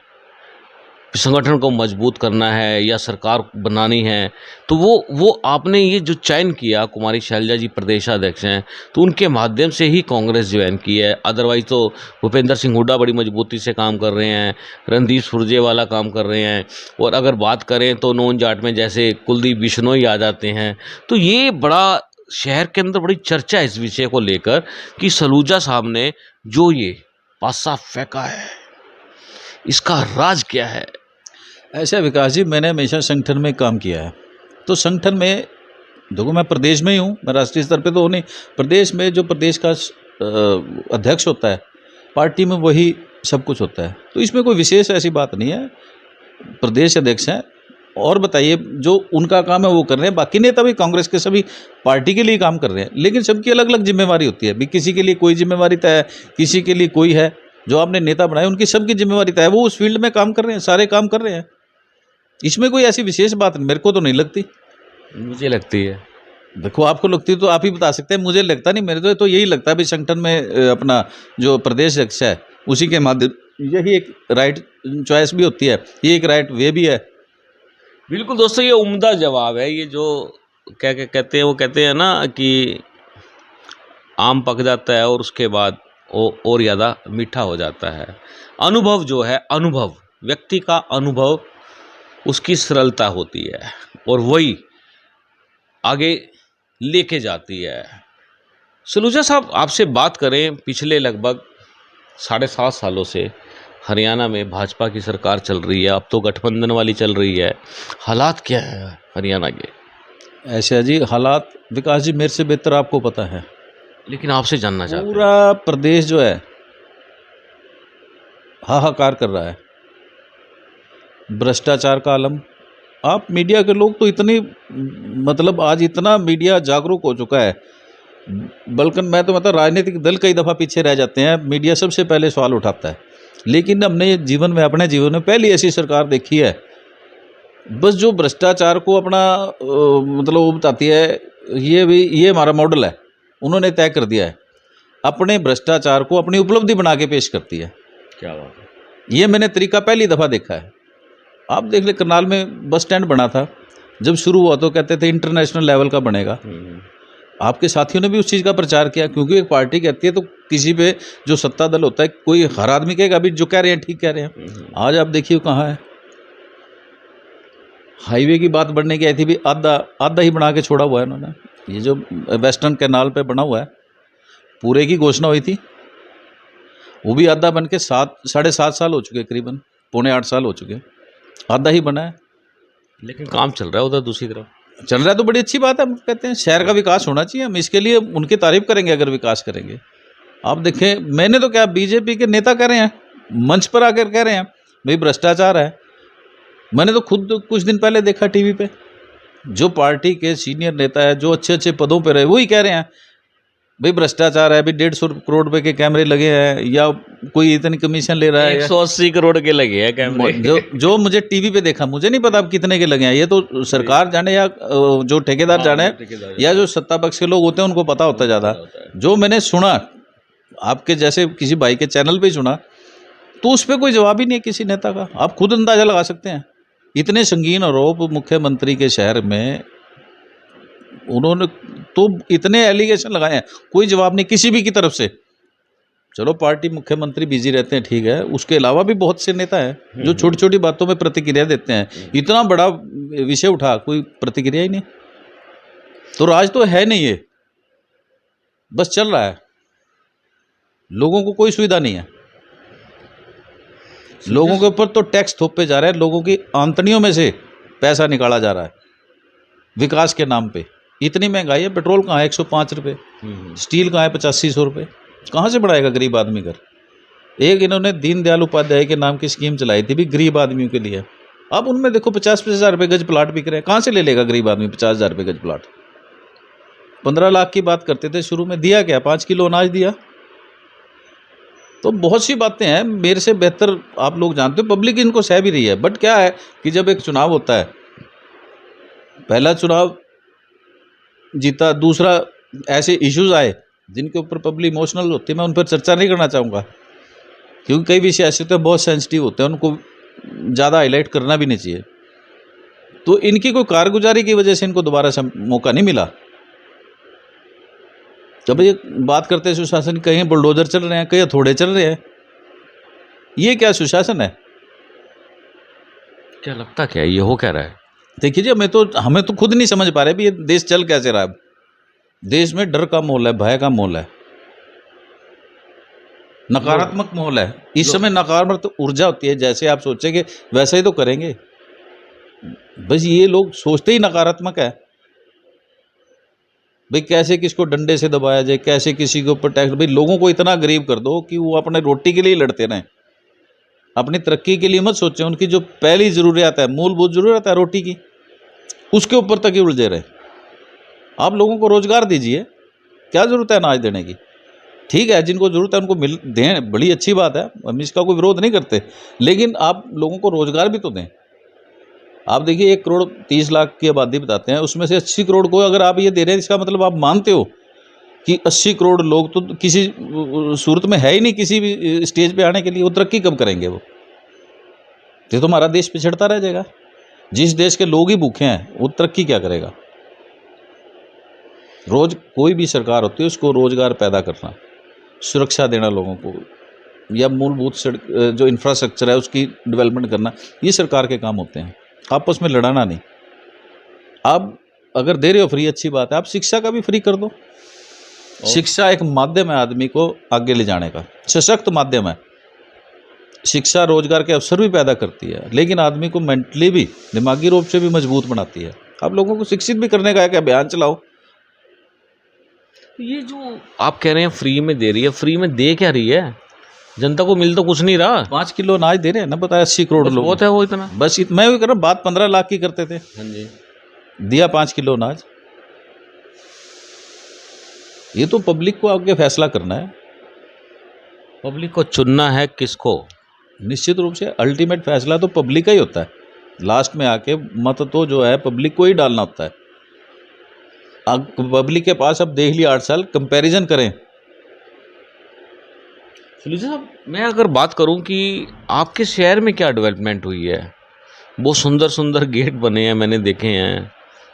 S1: संगठन को मजबूत करना है या सरकार बनानी है। तो वो आपने ये जो चयन किया, कुमारी शैलजा जी प्रदेशाध्यक्ष हैं, तो उनके माध्यम से ही कांग्रेस ज्वाइन की है। अदरवाइज तो भूपेंद्र सिंह हुड्डा बड़ी मजबूती से काम कर रहे हैं, रणदीप सुरजेवाला काम कर रहे हैं, और अगर बात करें तो नॉन जाट में जैसे कुलदीप बिश्नोई आ जाते हैं। तो ये बड़ा शहर के अंदर बड़ी चर्चा है इस विषय को लेकर कि सलूजा साहब ने जो ये पासा फेंका है, इसका राज क्या है?
S2: ऐसा विकास जी, मैंने हमेशा संगठन में काम किया है, तो संगठन में देखो, मैं प्रदेश में ही हूँ, मैं राष्ट्रीय स्तर पे तो नहीं, प्रदेश में जो प्रदेश का अध्यक्ष होता है, पार्टी में वही सब कुछ होता है, तो इसमें कोई विशेष ऐसी बात नहीं है। प्रदेश अध्यक्ष हैं, और बताइए, जो उनका काम है वो कर रहे हैं। बाकी नेता भी कांग्रेस के सभी पार्टी के लिए काम कर रहे हैं, लेकिन सबकी अलग अलग जिम्मेवारी होती है। भी किसी के लिए कोई जिम्मेवारी तय है, किसी के लिए कोई है। जो आपने नेता बनाए, उनकी सबकी जिम्मेवारी तय है, वो उस फील्ड में काम कर रहे हैं, सारे काम कर रहे हैं। इसमें कोई ऐसी विशेष बात मेरे को तो नहीं लगती।
S1: मुझे लगती है।
S2: देखो, आपको लगती है तो आप ही बता सकते हैं, मुझे लगता नहीं। मेरे तो यही लगता है भी संगठन में अपना जो प्रदेश अध्यक्ष है, उसी के यही एक राइट चॉइस भी होती है, ये एक राइट वे भी है।
S1: बिल्कुल दोस्तों, ये उम्दा जवाब है। ये जो क्या क्या कहते हैं, वो कहते हैं ना कि आम पक जाता है और उसके बाद वो और ज़्यादा मीठा हो जाता है। अनुभव जो है, अनुभव, व्यक्ति का अनुभव, उसकी सरलता होती है और वही आगे लेके जाती है। सलूजा साहब, आपसे बात करें, पिछले लगभग 7.5 सालों से हरियाणा में भाजपा की सरकार चल रही है, अब तो गठबंधन वाली चल रही है। हालात क्या है हरियाणा के?
S2: ऐसे जी हालात, विकास जी मेरे से बेहतर आपको पता है,
S1: लेकिन आपसे जानना चाहते हैं।
S2: पूरा प्रदेश जो है हाहाकार कर रहा है, भ्रष्टाचार का आलम। आप मीडिया के लोग तो इतनी, मतलब आज इतना मीडिया जागरूक हो चुका है, बल्कि मैं तो मतलब राजनीतिक दल कई दफ़ा पीछे रह जाते हैं, मीडिया सबसे पहले सवाल उठाता है। लेकिन हमने अपने जीवन में पहली ऐसी सरकार देखी है, बस जो भ्रष्टाचार को अपना मतलब वो बताती है, ये हमारा मॉडल है, उन्होंने तय कर दिया है, अपने भ्रष्टाचार को अपनी उपलब्धि बना के पेश करती है।
S1: क्या बात है।
S2: ये मैंने तरीका पहली दफ़ा देखा है। आप देख ले, करनाल में बस स्टैंड बना था, जब शुरू हुआ तो कहते थे इंटरनेशनल लेवल का बनेगा। आपके साथियों ने भी उस चीज़ का प्रचार किया, क्योंकि एक पार्टी कहती है तो किसी पे जो सत्ता दल होता है, कोई हर आदमी कहेगा अभी जो कह रहे हैं ठीक कह रहे हैं। आज आप देखिए कहाँ है। हाईवे की बात बढ़ने की आई थी, भी आधा ही बना के छोड़ा हुआ है उन्होंने। ये जो वेस्टर्न कैनाल पे बना हुआ है, पूरे की घोषणा हुई थी, वो भी आधा बन के 7.5 साल हो चुके, करीबन 7.25 साल हो चुके, आधा ही बना है।
S1: लेकिन काम चल रहा है उधर, दूसरी तरफ
S2: चल रहा है तो बड़ी अच्छी बात है। हम कहते हैं शहर का विकास होना चाहिए, हम इसके लिए उनकी तारीफ करेंगे अगर विकास करेंगे। आप देखें, मैंने तो क्या, बीजेपी के नेता कह रहे हैं, मंच पर आकर कह रहे हैं भाई भ्रष्टाचार है। मैंने तो खुद कुछ दिन पहले देखा टीवी पे, जो पार्टी के सीनियर नेता है, जो अच्छे अच्छे पदों पर रहे, वही कह रहे हैं भाई भ्रष्टाचार है, अभी 150 करोड़ रुपए के कैमरे लगे हैं, या कोई इतनी कमीशन ले रहा है।
S1: 180 करोड़ के लगे हैं कैमरे।
S2: जो मुझे टीवी पे देखा, मुझे नहीं पता अब कितने के लगे हैं, ये तो सरकार जाने या जो ठेकेदार जाने, या जो सत्ता पक्ष के लोग होते हैं उनको पता होता है ज़्यादा। जो मैंने सुना, आपके जैसे किसी भाई के चैनल पे सुना, तो उस पर कोई जवाब ही नहीं है किसी नेता का। आप खुद अंदाजा लगा सकते हैं, इतने संगीन आरोप मुख्यमंत्री के शहर में, उन्होंने तो इतने एलिगेशन लगाए हैं, कोई जवाब नहीं किसी भी की तरफ से। चलो पार्टी मुख्यमंत्री बिजी रहते हैं, ठीक है, उसके अलावा भी बहुत से नेता हैं जो छोटी छोटी बातों में प्रतिक्रिया देते हैं। इतना बड़ा विषय उठा, कोई प्रतिक्रिया ही नहीं। तो राज तो है नहीं, ये बस चल रहा है, लोगों को कोई सुविधा नहीं है। लोगों के ऊपर तो टैक्स थोपे जा रहे हैं, लोगों की आमदनियों में से पैसा निकाला जा रहा है विकास के नाम पे। इतनी महंगाई है, पेट्रोल कहाँ है 105 रुपये, स्टील कहाँ है 8500 रुपये, कहाँ से बढ़ाएगा गरीब आदमी घर। एक इन्होंने दीनदयाल उपाध्याय के नाम की स्कीम चलाई थी भी गरीब आदमियों के लिए। अब उनमें देखो 50-50 हज़ार रुपये गज प्लाट बिक रहे हैं, कहाँ से ले लेगा गरीब आदमी 50 हज़ार रुपये गज प्लाट। 15 लाख की बात करते थे शुरू में, दिया क्या, 5 किलो अनाज दिया। तो बहुत सी बातें हैं, मेरे से बेहतर आप लोग जानते हो, पब्लिक इनको सह भी रही है। बट क्या है कि जब एक चुनाव होता है, पहला चुनाव जीता, दूसरा ऐसे इश्यूज आए जिनके ऊपर पब्लिक इमोशनल होती है, मैं उन पर चर्चा नहीं करना चाहूँगा, क्योंकि कई विषय ऐसे होते हैं बहुत सेंसिटिव होते हैं, उनको ज़्यादा हाईलाइट करना भी नहीं चाहिए। तो इनकी कोई कारगुजारी की वजह से इनको दोबारा से मौका नहीं मिला। जब ये बात करते हैं सुशासन, कहीं बुलडोजर चल रहे हैं, कहीं हथौड़े चल रहे हैं, ये क्या सुशासन है?
S1: क्या लगता क्या ये हो क्या रहा है?
S2: देखिए जी, हमें तो खुद नहीं समझ पा रहे भी ये देश चल कैसे रहा है। देश में डर का माहौल है, भय का माहौल है, नकारात्मक माहौल है। इस समय नकारात्मक ऊर्जा होती है, जैसे आप सोचेंगे वैसे ही तो करेंगे। बस ये लोग सोचते ही नकारात्मक है, भाई कैसे किसको डंडे से दबाया जाए, कैसे किसी के ऊपर टैक्स। भाई लोगों को इतना गरीब कर दो कि वो अपने रोटी के लिए लड़ते रहें, अपनी तरक्की के लिए मत सोचें। उनकी जो पहली ज़रूरियात है, मूलभूत ज़रूरत है रोटी की, उसके ऊपर तक ही उलझे रहे। आप लोगों को रोज़गार दीजिए, क्या ज़रूरत है अनाज देने की? ठीक है, जिनको ज़रूरत है उनको दें, बड़ी अच्छी बात है, हम इसका कोई विरोध नहीं करते, लेकिन आप लोगों को रोज़गार भी तो दें। आप देखिए 1 करोड़ 30 लाख की आबादी बताते हैं, उसमें से 80 करोड़ को अगर आप ये दे रहे हैं, इसका मतलब आप मानते हो कि 80 करोड़ लोग तो किसी सूरत में है ही नहीं किसी भी स्टेज पे आने के लिए, वो तरक्की कब करेंगे? वो तो हमारा देश पिछड़ता रह जाएगा। जिस देश के लोग ही भूखे हैं वो तरक्की क्या करेगा? रोज कोई भी सरकार होती है उसको रोजगार पैदा करना, सुरक्षा देना लोगों को, या मूलभूत सड़क जो इंफ्रास्ट्रक्चर है उसकी डेवलपमेंट करना, ये सरकार के काम होते हैं। आपस में लड़ाना नहीं। आप अगर दे रहे हो फ्री, अच्छी बात है, आप शिक्षा का भी फ्री कर दो। शिक्षा एक माध्यम है आदमी को आगे ले जाने का, सशक्त माध्यम है। शिक्षा रोजगार के अवसर भी पैदा करती है, लेकिन आदमी को मेंटली भी, दिमागी रूप से भी मजबूत बनाती है। आप लोगों को शिक्षित भी करने का एक अभियान चलाओ।
S1: ये जो आप कह रहे हैं फ्री में दे रही है, फ्री में दे क्या रही है? जनता को मिल तो कुछ नहीं रहा।
S2: 5 किलो अनाज दे रहे हैं ना, बताया 80 करोड़ लोग।
S1: बहुत है वो इतना।
S2: बस मैं भी कर रहा हूँ, बात 15 लाख की करते थे।
S1: हाँ जी।
S2: दिया 5 किलो अनाज। ये तो पब्लिक को आगे फैसला करना है,
S1: पब्लिक को चुनना है किसको।
S2: निश्चित रूप से अल्टीमेट फैसला तो पब्लिक का ही होता है। लास्ट में आके मत तो जो है पब्लिक को ही डालना होता है। अब पब्लिक के पास अब देख लिया 8 साल, कंपैरिजन करें।
S1: सुनील साहब, मैं अगर बात करूं कि आपके शहर में क्या डेवलपमेंट हुई है, वो सुंदर सुंदर गेट बने हैं, मैंने देखे हैं।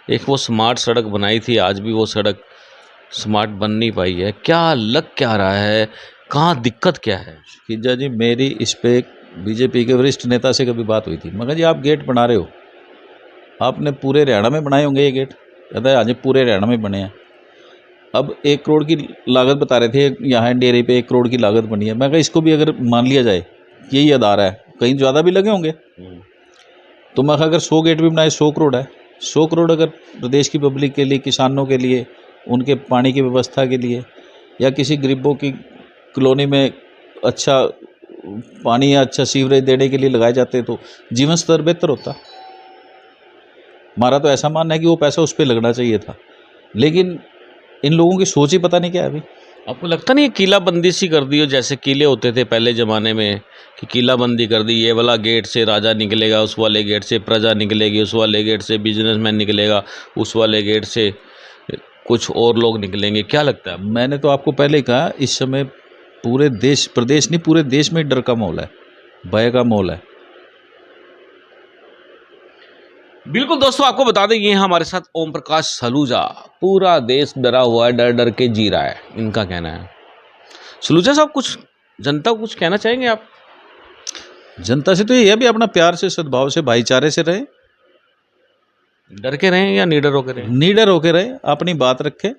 S1: एक वो स्मार्ट सड़क बनाई थी, आज भी वो सड़क स्मार्ट बन नहीं पाई है। क्या लग क्या रहा है, कहाँ दिक्कत क्या है?
S2: खिजा जी, मेरी इस पे बीजेपी के वरिष्ठ नेता से कभी बात हुई थी। मगर जी आप गेट बना रहे हो, आपने पूरे हरियाणा में बनाए होंगे ये गेट? कहता है आज पूरे हरियाणा में बने हैं। अब 1 करोड़ की लागत बता रहे थे, यहाँ डेयरी पे 1 करोड़ की लागत बनी है। मैं कहा इसको भी अगर मान लिया जाए यही अदारा है, कहीं ज़्यादा भी लगे होंगे। तो मैं कहा अगर 100 गेट भी बनाए 100 करोड़ है। 100 करोड़ अगर प्रदेश की पब्लिक के लिए, किसानों के लिए, उनके पानी की व्यवस्था के लिए, या किसी गरीबों की कॉलोनी में अच्छा पानी या अच्छा सीवरेज देने के लिए लगाए जाते तो जीवन स्तर बेहतर होता। हमारा तो ऐसा मानना है कि वो पैसा उस पर लगना चाहिए था, लेकिन इन लोगों की सोच ही पता नहीं क्या है अभी।
S1: आपको लगता नहीं किलाबंदी सी कर दी हो, जैसे किले होते थे पहले ज़माने में कि किलाबंदी कर दी, ये वाला गेट से राजा निकलेगा, उस वाले गेट से प्रजा निकलेगी, उस वाले गेट से बिजनेसमैन निकलेगा, उस वाले गेट से कुछ और लोग निकलेंगे? क्या लगता है?
S2: मैंने तो आपको पहले ही कहा, इस समय पूरे देश, प्रदेश नहीं पूरे देश में डर का माहौल है, भय का माहौल है।
S1: बिल्कुल दोस्तों, आपको बता दें ये हमारे साथ ओम प्रकाश सलूजा। पूरा देश डरा हुआ है, डर डर के जी रहा है, इनका कहना है। सलूजा साहब, कुछ जनता को कुछ कहना चाहेंगे आप?
S2: जनता से तो ये है भी अपना प्यार से, सद्भाव से, भाईचारे से रहे।
S1: डर के रहें या निडर होकर रहें?
S2: निडर होकर रहे, अपनी बात रखें।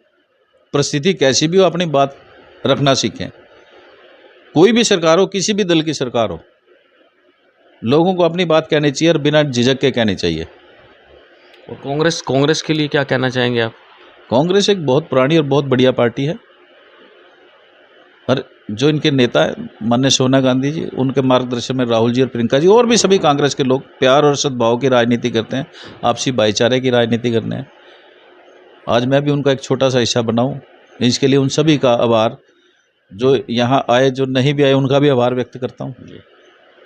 S2: परिस्थिति कैसी भी हो अपनी बात रखना सीखें। कोई भी सरकार हो, किसी भी दल की सरकार हो, लोगों को अपनी बात कहनी चाहिए और बिना झिझक के कहनी चाहिए।
S1: और कांग्रेस के लिए क्या कहना चाहेंगे आप?
S2: कांग्रेस एक बहुत पुरानी और बहुत बढ़िया पार्टी है, और जो इनके नेता है माननीय सोनिया गांधी जी, उनके मार्गदर्शन में राहुल जी और प्रियंका जी और भी सभी कांग्रेस के लोग प्यार और सद्भाव की राजनीति करते हैं, आपसी भाईचारे की राजनीति करते हैं। आज मैं भी उनका एक छोटा सा हिस्सा बनाऊं, इसके लिए उन सभी का आभार, जो यहाँ आए, जो नहीं भी आए, उनका भी आभार व्यक्त करता हूँ।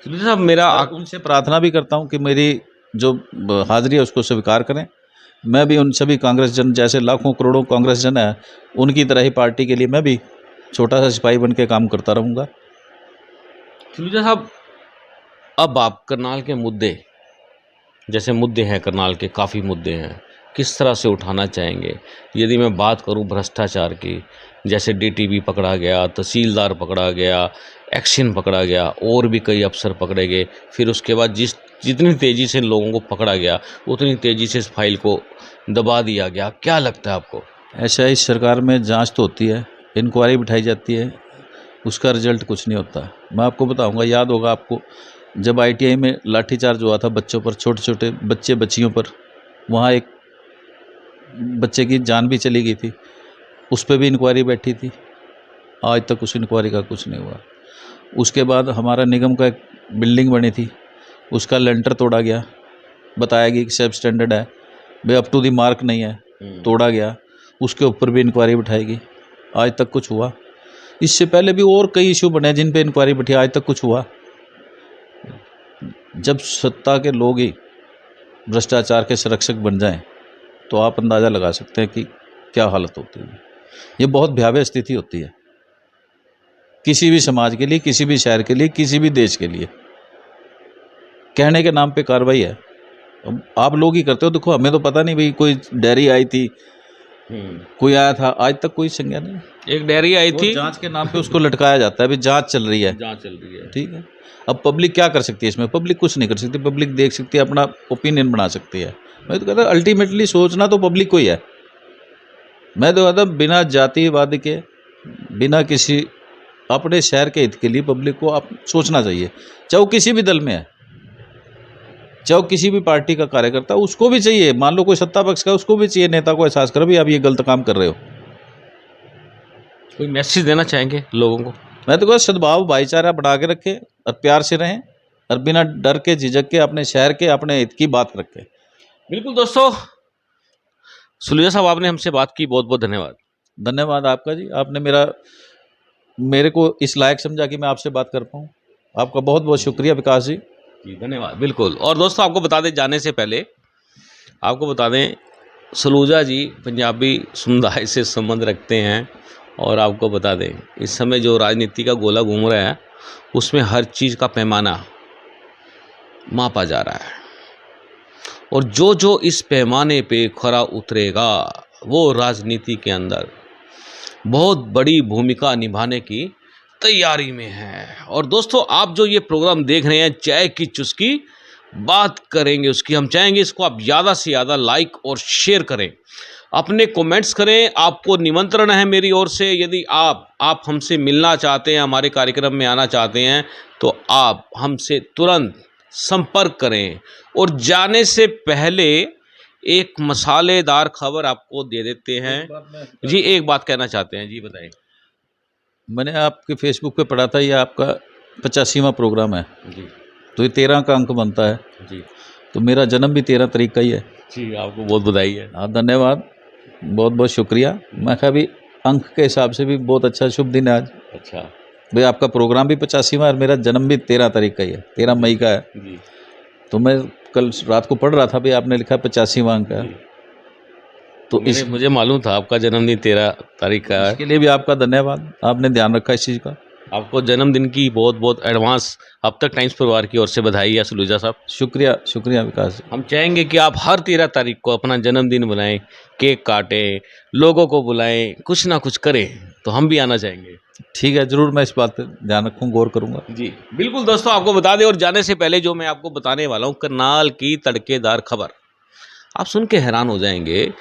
S1: साहब, मेरा
S2: उनसे प्रार्थना भी करता हूँ कि मेरी जो हाजिरी है उसको स्वीकार करें। मैं भी उन सभी कांग्रेस जन, जैसे लाखों करोड़ों कांग्रेस जन है, उनकी तरह ही पार्टी के लिए मैं भी छोटा सा सिपाही बन के काम करता रहूँगा।
S1: साहब, अब आप करनाल के मुद्दे, जैसे मुद्दे हैं करनाल के, काफ़ी मुद्दे हैं, किस तरह से उठाना चाहेंगे? यदि मैं बात करूं भ्रष्टाचार की, जैसे डीटीवी पकड़ा गया, तहसीलदार पकड़ा गया, एक्शन पकड़ा गया, और भी कई अफसर पकड़े गए, फिर उसके बाद जितनी तेज़ी से लोगों को पकड़ा गया उतनी तेज़ी से इस फाइल को दबा दिया गया। क्या लगता है आपको?
S2: ऐसा इस सरकार में जांच तो होती है, इंक्वायरी बिठाई जाती है, उसका रिजल्ट कुछ नहीं होता। मैं आपको बताऊंगा, याद होगा आपको, जब ITI में लाठीचार्ज हुआ था बच्चों पर, छोटे छोटे बच्चे बच्चियों पर, वहाँ एक बच्चे की जान भी चली गई थी, उस पर भी इंक्वायरी बैठी थी। आज तक उस इंक्वायरी का कुछ नहीं हुआ। उसके बाद हमारा निगम का एक बिल्डिंग बनी थी, उसका लेंटर तोड़ा गया, बताया गया कि सब स्टैंडर्ड है, भाई अप टू द मार्क नहीं है, तोड़ा गया, उसके ऊपर भी इंक्वायरी बिठाएगी, आज तक कुछ हुआ। इससे पहले भी और कई इशू बने जिन पे इंक्वायरी बिठी, आज तक कुछ हुआ। जब सत्ता के लोग ही भ्रष्टाचार के संरक्षक बन जाएं तो आप अंदाज़ा लगा सकते हैं कि क्या हालत होती है। ये बहुत भयावह स्थिति होती है किसी भी समाज के लिए, किसी भी शहर के लिए, किसी भी देश के लिए। कहने के नाम पे कार्रवाई है। अब आप लोग ही करते हो। देखो, हमें तो पता नहीं भाई, कोई डायरी आई थी, कोई आया था, आज तक कोई संज्ञा नहीं।
S1: एक डायरी आई थी,
S2: जांच के नाम पे उसको लटकाया जाता है। अभी जांच चल रही है,
S1: जांच चल रही है,
S2: ठीक है। अब पब्लिक क्या कर सकती है इसमें? पब्लिक कुछ नहीं कर सकती। पब्लिक देख सकती है, अपना ओपिनियन बना सकती है। मैं तो कहता हूँ अल्टीमेटली सोचना तो पब्लिक को ही है। मैं तो कहता हूँ बिना जातिवाद के, बिना किसी अपने शहर के हित के लिए पब्लिक को आप सोचना चाहिए। चाहे वो किसी भी दल में है, चाहे वो किसी भी पार्टी का कार्यकर्ता, उसको भी चाहिए। मान लो कोई सत्ता पक्ष का, उसको भी चाहिए नेता को एहसास करो भी आप ये गलत काम कर रहे हो।
S1: कोई मैसेज देना चाहेंगे लोगों को?
S2: मैं तो कहता सद्भाव भाईचारा बना के रखें और प्यार से रहें और बिना डर के झिझक के अपने शहर के, अपने हित की बात रखें।
S1: बिल्कुल दोस्तों, सलूजा साहब आपने हमसे बात की, बहुत बहुत धन्यवाद।
S2: धन्यवाद आपका जी। आपने मेरे को इस लायक समझा कि मैं आपसे बात कर पाऊँ। आपका बहुत बहुत शुक्रिया विकास जी।
S1: जी धन्यवाद। बिल्कुल। और दोस्तों, आपको बता दें, जाने से पहले आपको बता दें, सलूजा जी पंजाबी समुदाय से संबंध रखते हैं। और आपको बता दें, इस समय जो राजनीति का गोला घूम रहा है, उसमें हर चीज़ का पैमाना मापा जा रहा है। और जो जो इस पैमाने पे खरा उतरेगा, वो राजनीति के अंदर बहुत बड़ी भूमिका निभाने की तैयारी में है। और दोस्तों, आप जो ये प्रोग्राम देख रहे हैं, चाय की चुस्की, बात करेंगे उसकी, हम चाहेंगे इसको आप ज़्यादा से ज़्यादा लाइक और शेयर करें, अपने कमेंट्स करें। आपको निमंत्रण है मेरी ओर से, यदि आप हमसे मिलना चाहते हैं, हमारे कार्यक्रम में आना चाहते हैं, तो आप हमसे तुरंत संपर्क करें। और जाने से पहले एक मसालेदार खबर आपको दे देते हैं। जी, एक बात कहना चाहते हैं, जी बताएं।
S2: मैंने आपके फेसबुक पे पढ़ा था, ये आपका 85वां प्रोग्राम है
S1: जी
S2: तो ये 13 का अंक बनता है।
S1: जी
S2: तो मेरा जन्म भी 13 तारीख का ही है।
S1: जी, आपको बहुत बधाई है।
S2: हाँ, धन्यवाद, बहुत बहुत शुक्रिया। मैं कहा भी अंक के हिसाब से भी बहुत अच्छा शुभ दिन है आज।
S1: अच्छा
S2: भाई, आपका प्रोग्राम भी 85वां और मेरा जन्म भी 13 तारीख का ही है, 13 मई का है।
S1: जी
S2: तो मैं कल रात को पढ़ रहा था, भाई आपने लिखा 85वां अंक है। तो
S1: मुझे मालूम था आपका जन्मदिन 13 तारीख का है।
S2: इसके लिए भी आपका धन्यवाद, आपने ध्यान रखा इस चीज़ का।
S1: आपको जन्मदिन की बहुत बहुत एडवांस अब तक टाइम्स परिवार की ओर से बधाई है सलूजा साहब।
S2: शुक्रिया शुक्रिया विकास जी।
S1: हम चाहेंगे कि आप हर 13 तारीख को अपना जन्मदिन बनाएं, केक काटें, लोगों को बुलाएं, कुछ ना कुछ करें, तो हम भी आना चाहेंगे।
S2: ठीक है, ज़रूर मैं इस बात पर ध्यान रखूँ, गौर करूँगा।
S1: जी बिल्कुल। दोस्तों, आपको बता दें, और जाने से पहले जो मैं आपको बताने वाला हूँ, करनाल की तड़केदार खबर, आप सुन के हैरान हो जाएंगे।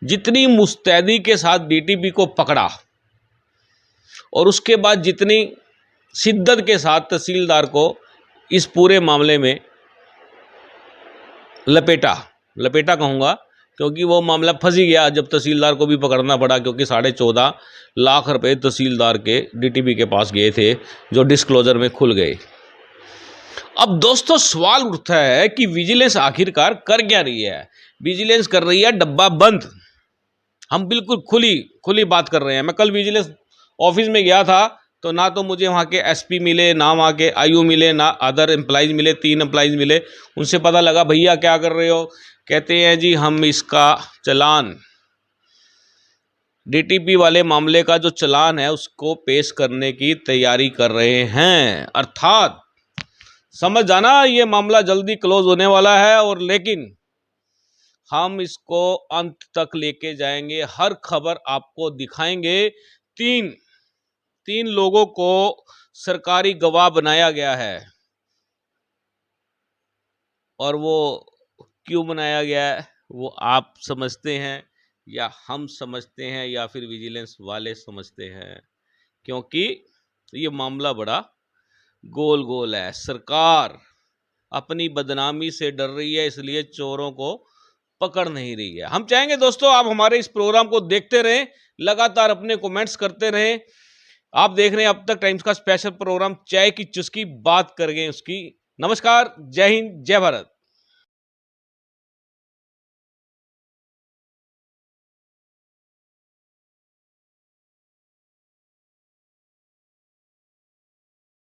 S1: जितनी मुस्तैदी के साथ डीटीपी को पकड़ा और उसके बाद जितनी शिद्दत के साथ तहसीलदार को इस पूरे मामले में लपेटा कहूँगा, क्योंकि वो मामला फंस ही गया जब तहसीलदार को भी पकड़ना पड़ा, क्योंकि 14.5 लाख रुपए तहसीलदार के डीटीपी के पास गए थे, जो डिस्क्लोजर में खुल गए। अब दोस्तों, सवाल उठता है कि विजिलेंस आखिरकार कर क्या रही है? विजिलेंस कर रही है डब्बा बंद। हम बिल्कुल खुली बात कर रहे हैं। मैं कल विजिलेंस ऑफिस में गया था, तो ना तो मुझे वहाँ के एसपी मिले, ना वहाँ के आईओ मिले, ना अदर एम्प्लॉइज मिले। 3 एम्प्लॉइज मिले। उनसे पता लगा, भैया क्या कर रहे हो? कहते हैं जी हम इसका चलान, डीटीपी वाले मामले का जो चलान है उसको पेश करने की तैयारी कर रहे हैं। अर्थात समझ जाना, ये मामला जल्दी क्लोज होने वाला है। और लेकिन हम इसको अंत तक लेके जाएंगे, हर खबर आपको दिखाएंगे। तीन लोगों को सरकारी गवाह बनाया गया है, और वो क्यों बनाया गया है वो आप समझते हैं, या हम समझते हैं, या फिर विजिलेंस वाले समझते हैं? क्योंकि ये मामला बड़ा गोल है। सरकार अपनी बदनामी से डर रही है, इसलिए चोरों को पकड़ नहीं रही है। हम चाहेंगे दोस्तों, आप हमारे इस प्रोग्राम को देखते रहें, लगातार अपने कमेंट्स करते रहें। आप देख रहे हैं अब तक टाइम्स का स्पेशल प्रोग्राम चाय की चुस्की, बात करेंगे उसकी। नमस्कार, जय हिंद, जय भारत।